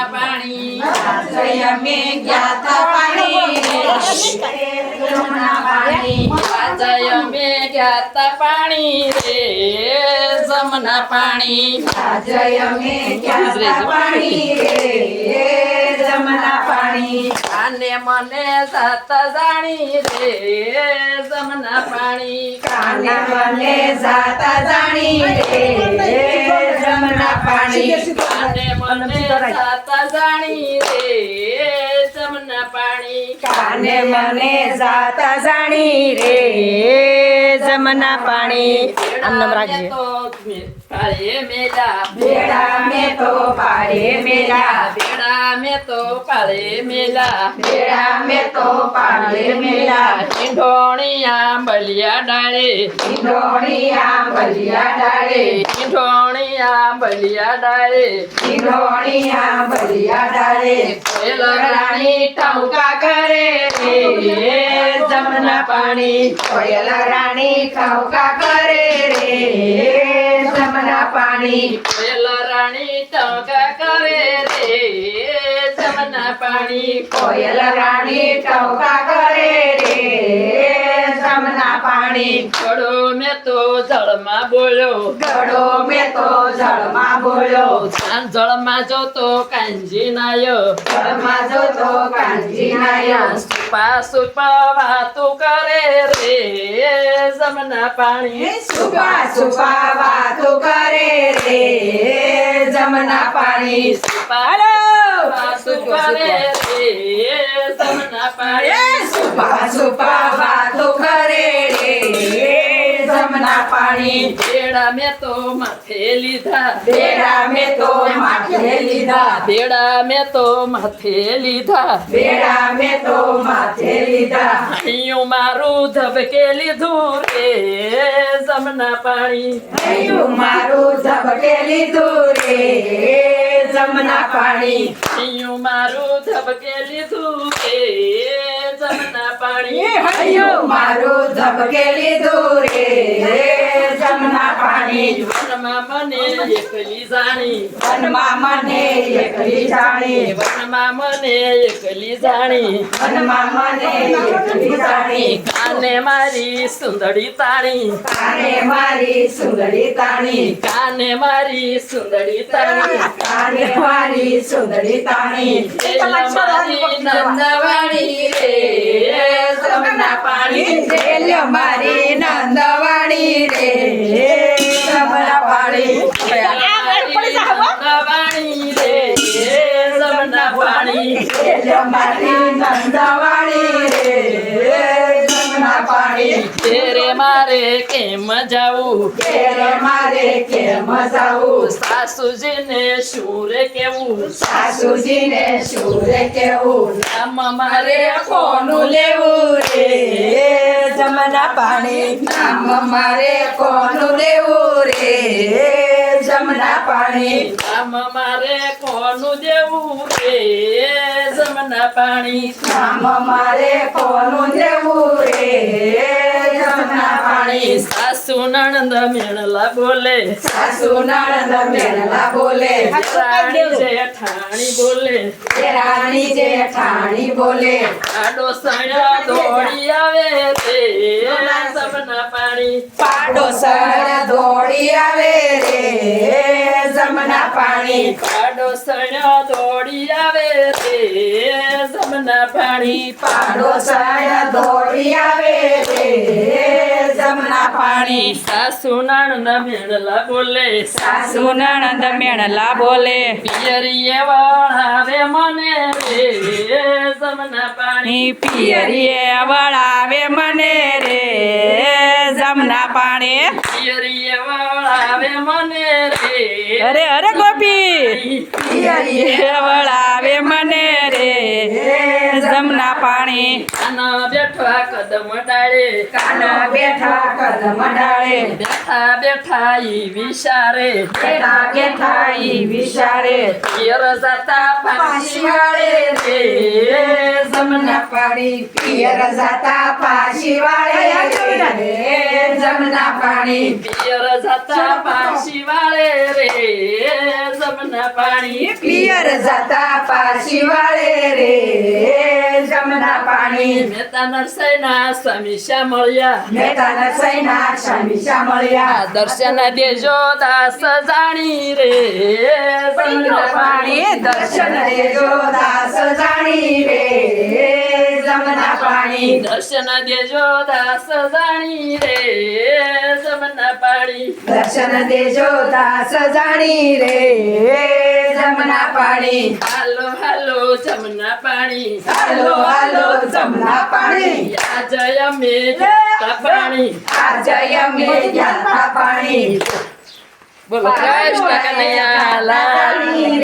પાણી અમે ગયા તા પાણી જમના પાણી આજે અમે ગયા તા પાણી રે જમના પાણી આજે અમે ગયા તા પાણી રે જમના પાણી કાને મને જાતા જાણી રે જમના પાણી કાને મને જાતા જાણી રે જમના પાણી કાને મને જાતા જાણી રે જમના પાણી કાને મને જાતા જાણી રે જમના પાણી આમ નામ રાખજે પાળે મેલા બેડા મેં તો પાડે મેલા બેડા મેં તો પાળે મેલા બેડા મેં તો પાડે મેલા ઈંઢોણિયા બલિયા ડાળે ઈંઢોણિયા બલિયા ડાળે ઈંઢોણિયા બલિયા ડાળે ઈંઢોણિયા બલિયા ડાળે કોયલ રાણી ટહુકા કરે રે જમના પાણી કોયલ રાણી ટહુકા કરે રે જમના પાણી કોયલ રાણી ટહુકા કરે રે જમના પાણી કોયલ રાણી ટહુકા કરે રે જમના પાણી ઘડો મેં તો જળમાં બોલ્યો ગળો મેં તો જળમાં બોલ્યો જળમાં જોતો કાંજી નાયો જળમાં જોતો કાંજી નાયો સુપા સુપા વાતું કરે રે જમના પાણી સુપા સુપા વાતો કરે રે જમના પાણી સુપા વાતું કરે રે જમના પાણી સુપા સુપા વાતો કરે રે જમના પાણી બેડા મેં તો માથે લીધા બેડા મેં તો માથે લીધા બેડા મેં તો માથે લીધા બેડા મેં તો માથે લીધા અહીંયા મારું ધબકે લીધું રે જમના પાણી હૈયું મારું ઝબકે લીધું રે જમના પાણી અહીંયા મારું ધબકે લીધું રે જમના પાણી હૈયું મારું ઝબકે લીધું રે જમના પાણી વનમાં મને એકલી જાણી વનમાં મને એકલી જાણી વનમાં મને એકલી જાણી વનમાં મને એકલી જાણી કાને મારી સુંદરી તાણી કાને મારી સુંદરી તાણી કાને મારી સુંદરી તાણી કાને મારી સુંદરી તાણી મારી નંદવાણી રે જમના પાણી રેલ્યો મારી નંદવાણી રે જમના પાણી નંદવાણી રે જમના પાણી રેલ્યો મારી નંદવાણી રે જમના પાણી તેરે મારે કેમ જાવું ઘેરે મારે કેમ જાવું સાસુજીને શું રે કેવું સાસુજીને શું રે કેવું નામ મારે કોનું લેવું રે જમના પાણી નામ મારે કોનું લેવું રે જમના પાણી નામ મારે કોનું દેવું રે જમના પાણી નામ મારે કોનું લેવું રે જમના પાણી સાસુ નણંદ મેણલા બોલે સાસુ નણંદ મેળલા બોલે રાણી જેઠાણી બોલે રાણી જેઠાણી બોલે આડો સણ્યા દોડી આવે રે જમના પાણી પાડોસણ દોડી આવે રે જમના પાણી આડો સણ્યા દોડી આવે રે જમના પાણી પાડોસણ દોડી આવે રે જમના પાણી સાસુ નણંદ મેણલા બોલે સાસુ નણંદ મેળલા બોલે પિયરીએ વળાવે મને રે જમના પાણી પિયરીએ વળાવે મને રે જમના પાણી પિયરીએ વળાવે મને રે અરે અરે ગોપી પિયરીએ વળાવે મને રે જમના પાણી કાનો બેઠા કદમ ડાળે કાના બેઠા કદમ ડાળે બેઠા બેઠા ઈ વિચારે બેઠા બેઠા ઈ વિચારે પિયર જાતા પાછી વાળે રે જમના પાણી પિયર જાતા પાછી વાળે રે જમના પાણી પિયર જાતા પાછી વાળે રે જમના પાણી પિયર જાતા પાછી વાળે રે જમના પાણી મહેતા નરસૈના સ્વામી શા મળ્યા મહેતા નરસૈના સ્વામી શા મળ્યા દર્શન દેજો દાસ જાણી રે જમના પાણી દર્શન દેજો દાસ જાણી રે જમના પાણી દર્શન દેજો દાસ જાણી રે જમના પાણી દર્શન દેજો દાસ જાણી રે જમના પાણી હાલો હાલો જમના પાણી હાલો હાલો જમના પાણી યા જય મે પાણી આજય મે યાત્રા પાણી બોલો કૃષ્ણ કનૈયા લાલ